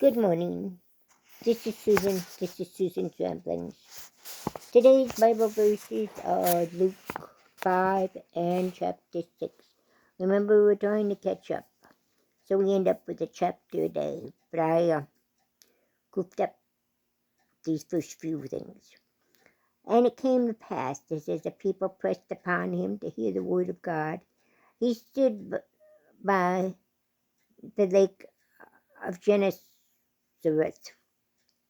Good morning. This is Susan. This is Susan's Ramblings. Today's Bible verses are Luke 5 and chapter 6. Remember, we're trying to catch up, so we end up with a chapter a day. But I goofed up these first few things. And it came to pass that as the people pressed upon him to hear the word of God, he stood by the lake of Gennesaret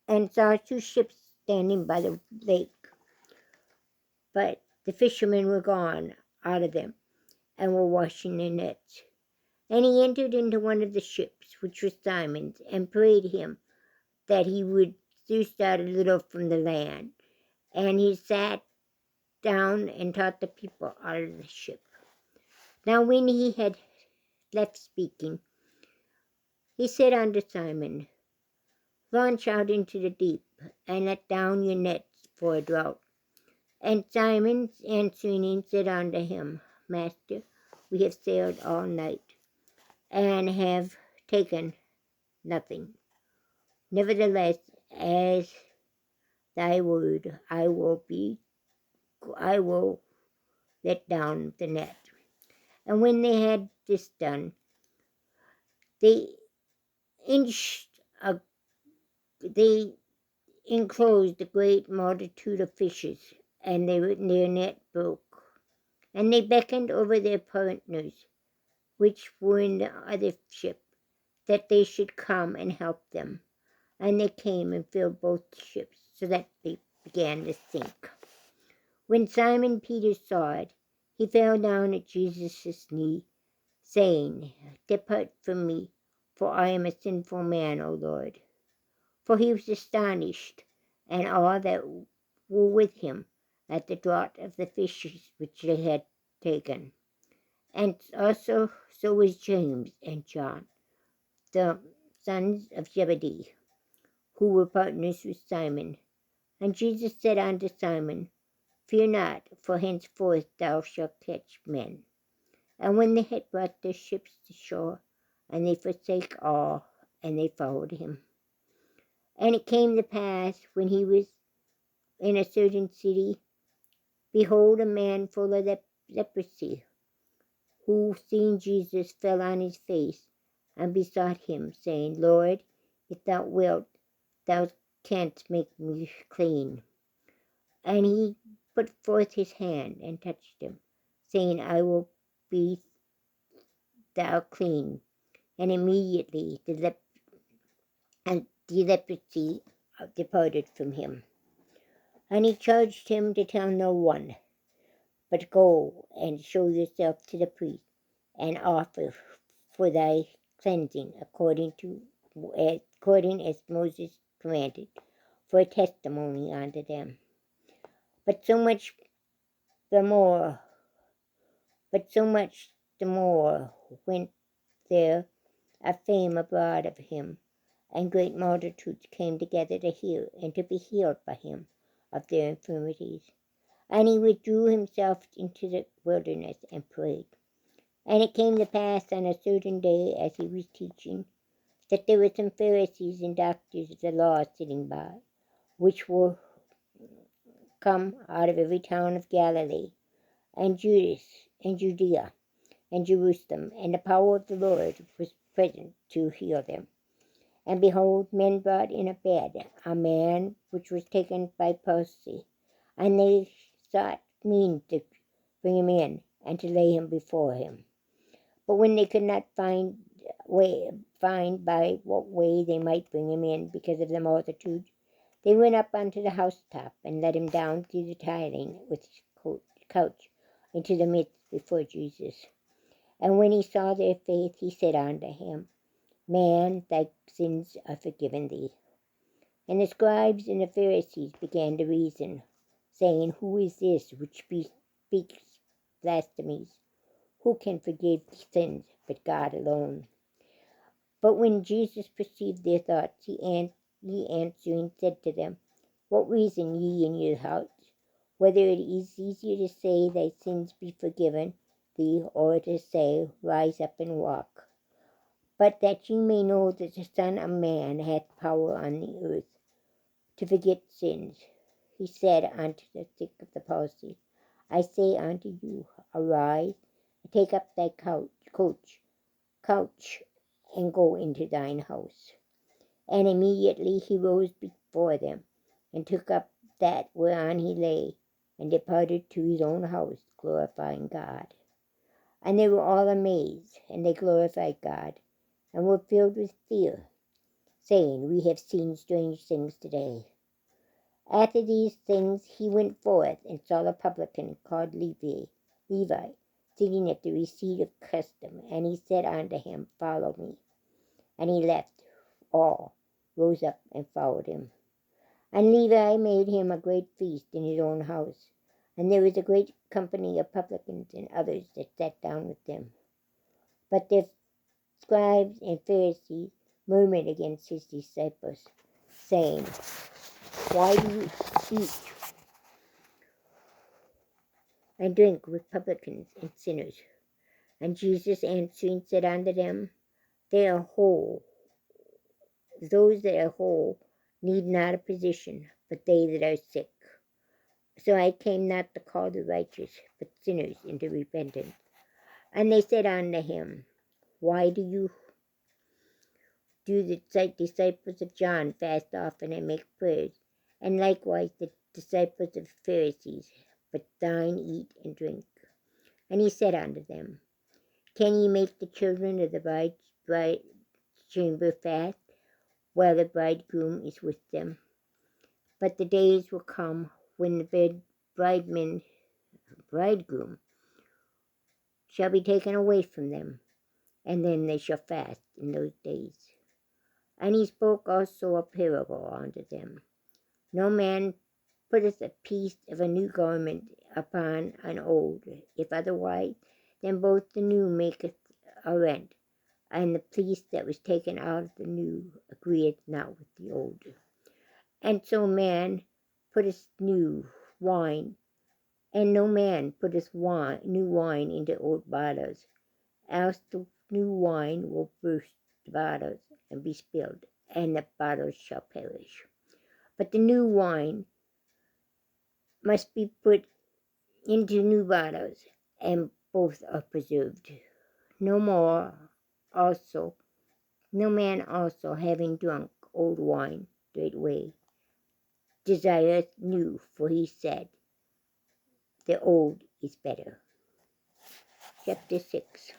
and saw two ships standing by the lake. But the fishermen were gone out of them, and were washing their nets. And he entered into one of the ships, which was Simon's, and prayed him that he would thrust out a little from the land. And he sat down and taught the people out of the ship. Now when he had left speaking, he said unto Simon, Launch out into the deep, and let down your nets for a draught. And Simon answering said unto him, Master, we have sailed all night, and have taken nothing. Nevertheless, as thy word, I will let down the net. And when they had this done, they enclosed a great multitude of fishes, and their net broke. And they beckoned over their partners, which were in the other ship, that they should come and help them. And they came and filled both ships, so that they began to sink. When Simon Peter saw it, he fell down at Jesus' knee, saying, Depart from me, for I am a sinful man, O Lord. For he was astonished, and all that were with him, at the draught of the fishes which they had taken. And also so was James and John, the sons of Zebedee, who were partners with Simon. And Jesus said unto Simon, Fear not, for henceforth thou shalt catch men. And when they had brought their ships to shore, and they forsake all, and they followed him. And it came to pass, when he was in a certain city, behold, a man full of leprosy, who, seeing Jesus, fell on his face, and besought him, saying, Lord, if thou wilt, thou canst make me clean. And he put forth his hand and touched him, saying, I will be thou clean. And immediately the leprosy departed from him. And he charged him to tell no one, but go and show yourself to the priest, and offer for thy cleansing according as Moses commanded, for a testimony unto them. But so much the more went there a fame abroad of him, and great multitudes came together to hear and to be healed by him of their infirmities. And he withdrew himself into the wilderness and prayed. And it came to pass on a certain day, as he was teaching, that there were some Pharisees and doctors of the law sitting by, which were come out of every town of Galilee, and Judea, and Jerusalem, and the power of the Lord was present to heal them. And behold, men brought in a bed a man which was taken by palsy, and they sought means to bring him in, and to lay him before him. But when they could not find by what way they might bring him in, because of the multitude, they went up unto the housetop, and let him down through the tiling with his couch into the midst before Jesus. And when he saw their faith, he said unto him, Man, thy sins are forgiven thee. And the scribes and the Pharisees began to reason, saying, Who is this which speaks blasphemies? Who can forgive sins but God alone? But when Jesus perceived their thoughts, he answering said to them, What reason ye in your hearts? Whether it is easier to say, Thy sins be forgiven thee, or to say, Rise up and walk. but that ye may know that the Son of Man hath power on the earth to forget sins. He said unto the sick of the palsy, I say unto you, arise, and take up thy couch, and go into thine house. And immediately he rose before them, and took up that whereon he lay, and departed to his own house, glorifying God. And they were all amazed, and they glorified God, and were filled with fear, saying, We have seen strange things today. After these things he went forth, and saw a publican called Levi, sitting at the receipt of custom. And he said unto him, Follow me. And he left all, rose up, and followed him. And Levi made him a great feast in his own house. And there was a great company of publicans and others that sat down with them. But the scribes and Pharisees murmured against his disciples, saying, Why do you eat and drink with publicans and sinners? And Jesus answering said unto them, Those that are whole need not a physician, but they that are sick. So I came not to call the righteous, but sinners into repentance. And they said unto him, Why do the disciples of John fast often and make prayers, and likewise the disciples of the Pharisees, but thine eat and drink? And he said unto them, Can ye make the children of the bride chamber fast, while the bridegroom is with them? But the days will come when the bridegroom shall be taken away from them, and then they shall fast in those days. And he spoke also a parable unto them. No man putteth a piece of a new garment upon an old. If otherwise, then both the new maketh a rent, and the piece that was taken out of the new agreeth not with the old. And so man putteth new wine, and no man putteth new wine into old bottles, else the new wine will burst the bottles, and be spilled, and the bottles shall perish. But the new wine must be put into new bottles, and both are preserved. No man also, having drunk old wine straightway, desireth new, for he said, The old is better. Chapter 6.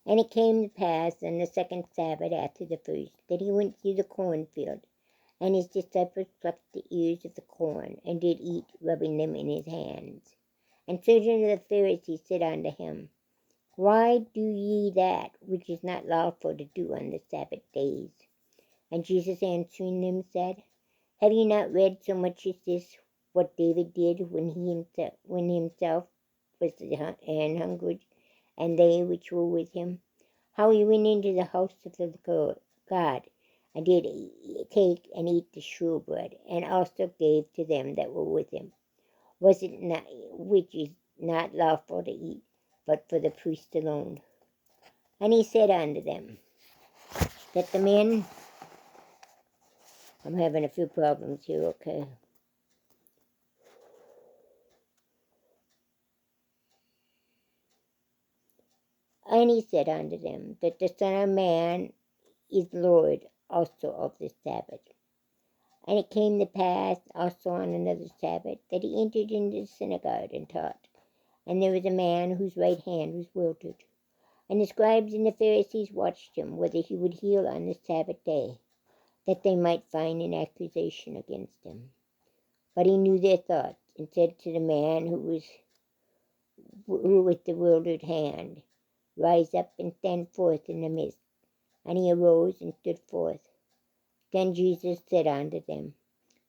And it came to pass on the second Sabbath after the first, that he went through the cornfield, and his disciples plucked the ears of the corn, and did eat, rubbing them in his hands. And certain of the Pharisees said unto him, Why do ye that which is not lawful to do on the Sabbath days? And Jesus answering them said, Have ye not read so much as this, what David did when himself was an hungered, and they which were with him? How he went into the house of the God, and did take and eat the shewbread, and also gave to them that were with him. Was it not, which is not lawful to eat, but for the priest alone? And he said unto them, that the men, I'm having a few problems here, okay? And he said unto them, that the Son of Man is Lord also of the Sabbath. And it came to pass also on another Sabbath, that he entered into the synagogue and taught. And there was a man whose right hand was wilted. And the scribes and the Pharisees watched him, whether he would heal on the Sabbath day, that they might find an accusation against him. But he knew their thoughts, and said to the man who with the wilted hand, Rise up and stand forth in the midst. And he arose and stood forth. Then Jesus said unto them,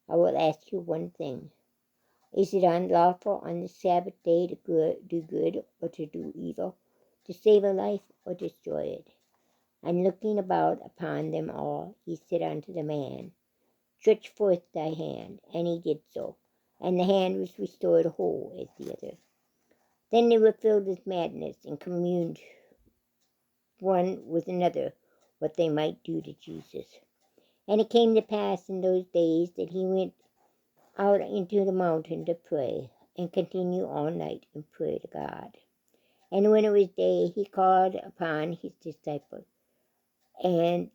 I will ask you one thing. Is it unlawful on the Sabbath day to do good or to do evil, to save a life or destroy it? And looking about upon them all, he said unto the man, Stretch forth thy hand. And he did so, and the hand was restored whole as the other. Then they were filled with madness, and communed one with another what they might do to Jesus. And it came to pass in those days that he went out into the mountain to pray, and continue all night in prayer to God. And when it was day, he called upon his disciples, and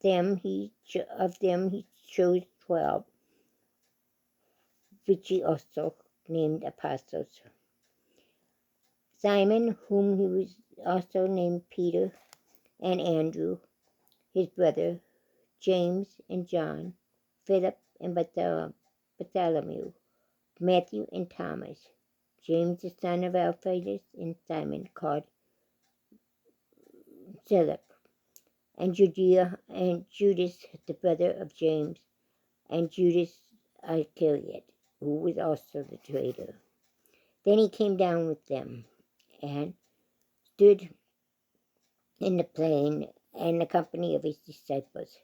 of them he chose 12, which he also named apostles: Simon, whom he was also named Peter, and Andrew his brother, James and John, Philip and Bartholomew, Matthew and Thomas, James the son of Alphaeus, and Simon called Zealot, and Judea, and Judas the brother of James, and Judas Iscariot, who was also the traitor. Then he came down with them, and stood in the plain, and the company of his disciples,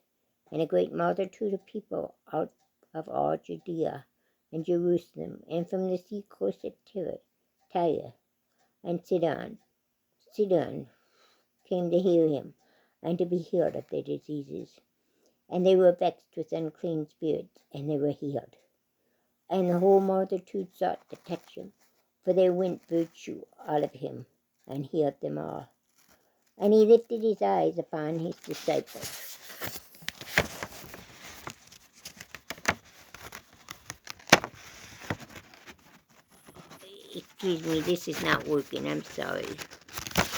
and a great multitude of people out of all Judea and Jerusalem, and from the sea coast of Tyre and Sidon, came to hear him, and to be healed of their diseases. And they were vexed with unclean spirits, and they were healed. And the whole multitude sought to touch him, for there went virtue out of him, and healed them all. And he lifted his eyes upon his disciples. Excuse me, this is not working, I'm sorry.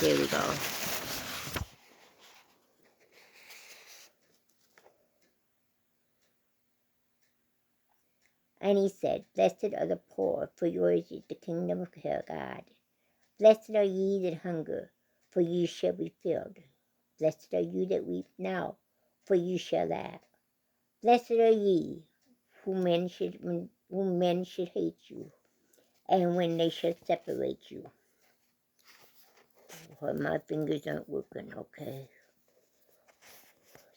There we go. And he said, Blessed are the poor, for yours is the kingdom of God. Blessed are ye that hunger, for ye shall be filled. Blessed are you that weep now, for you shall laugh. Blessed are ye, whom men should hate you, and when they shall separate you. Well, my fingers aren't working, okay.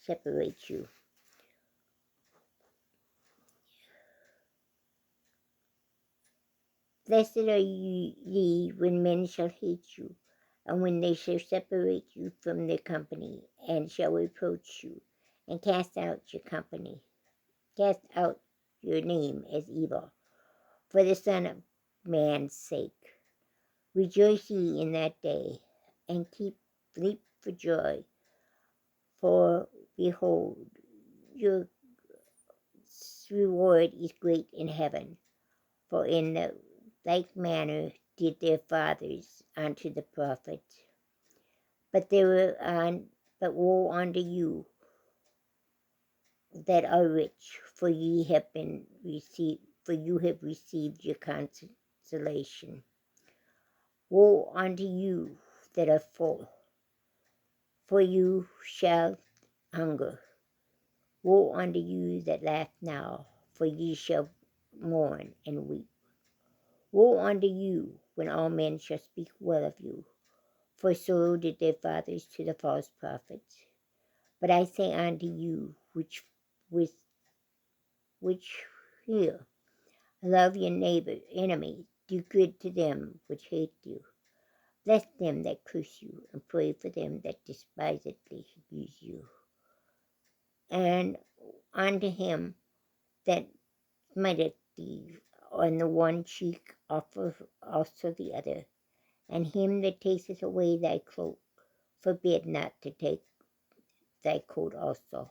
Separate you. Blessed are ye when men shall hate you, and when they shall separate you from their company, and shall reproach you, and cast out your name as evil, for the Son of Man's sake. Rejoice ye in that day, and leap for joy, for behold, your reward is great in heaven. For in the like manner did their fathers unto the prophets. But woe unto you that are rich, for you have received your consolation. Woe unto you that are full, for you shall hunger. Woe unto you that laugh now, for ye shall mourn and weep. Woe unto you when all men shall speak well of you, for so did their fathers to the false prophets. But I say unto you which hear, love your enemies, do good to them which hate you, bless them that curse you, and pray for them that despisefully use you. And unto him that smiteth thee on the one cheek offer also the other, and him that taketh away thy cloak forbid not to take thy coat also.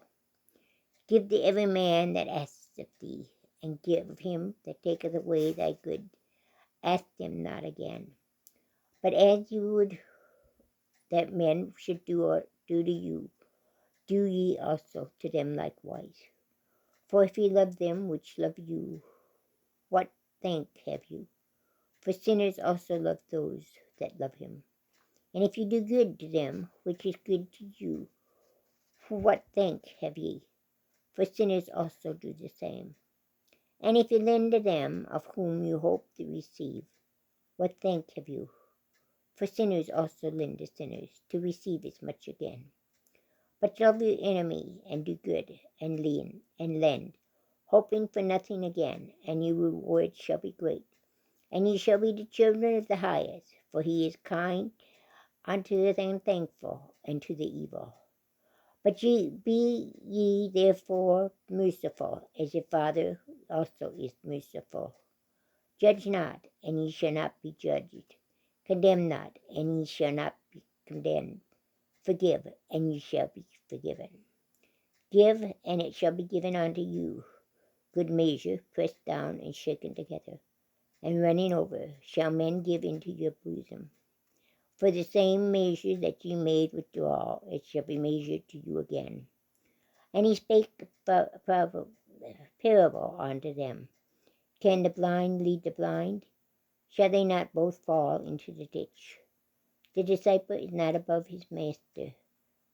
Give to every man that asketh of thee, and give him that taketh away thy good. Ask him not again. But as you would that men should do to you, do ye also to them likewise. For if ye love them which love you, what thank have you? For sinners also love those that love him. And if ye do good to them which is good to you, for what thank have ye? For sinners also do the same. And if ye lend to them of whom you hope to receive, what thank have you? For sinners also lend to sinners, to receive as much again. But love your enemy, and do good, and lend, hoping for nothing again, and your reward shall be great. And ye shall be the children of the highest, for he is kind unto the unthankful and to the evil. But be ye therefore merciful, as your Father also is merciful. Judge not, and ye shall not be judged. Condemn not, and ye shall not be condemned. Forgive, and ye shall be forgiven. Give, and it shall be given unto you. Good measure, pressed down and shaken together, and running over, shall men give into your bosom. For the same measure that ye made withdraw, it shall be measured to you again. And he spake a parable unto them. Can the blind lead the blind? Shall they not both fall into the ditch? The disciple is not above his master,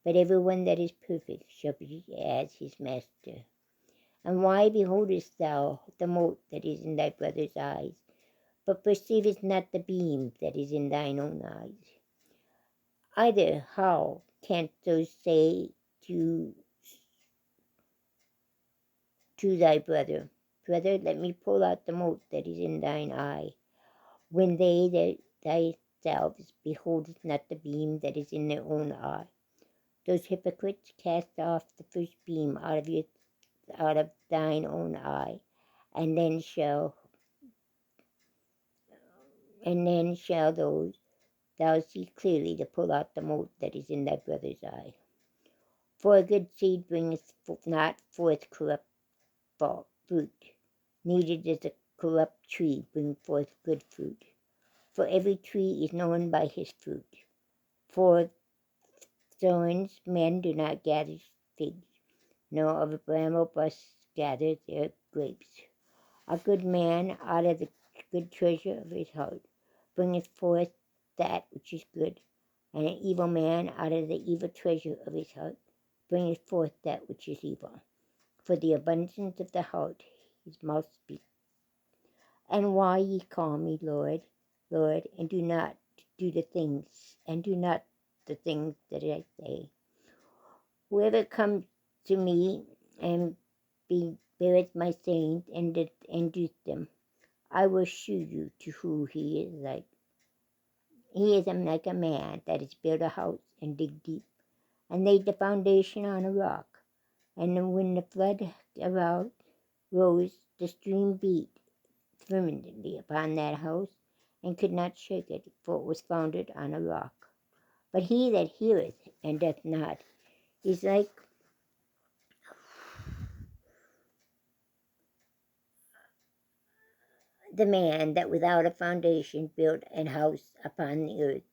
but every one that is perfect shall be as his master. And why beholdest thou the mote that is in thy brother's eyes, but perceivest not the beam that is in thine own eyes? Either how canst thou say to thy brother, Brother, let me pull out the mote that is in thine eye, when they that thyself beholdest not the beam that is in their own eye? Those hypocrites, cast off the first beam out of thine own eye, and then shall thou see clearly to pull out the mote that is in thy brother's eye. For a good seed bringeth not forth corrupt fruit, neither does a corrupt tree bring forth good fruit. For every tree is known by his fruit. For thorns men do not gather figs, nor of a bramble bush gather their grapes. A good man out of the good treasure of his heart bringeth forth that which is good, and an evil man out of the evil treasure of his heart bringeth forth that which is evil. For the abundance of the heart his mouth speaks. And why ye call me Lord, Lord, and do not the things that I say? Whoever comes to me and beareth my sayings and doeth them, I will shew you to who he is like. He is like a man that has built a house and dig deep, and laid the foundation on a rock. And when the flood around rose, the stream beat vehemently upon that house, and could not shake it, for it was founded on a rock. But he that heareth and doth not is like the man that without a foundation built an house upon the earth,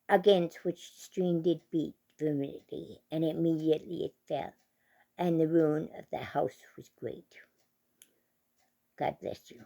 against which the stream did beat vehemently, and immediately it fell, and the ruin of the house was great. God bless you.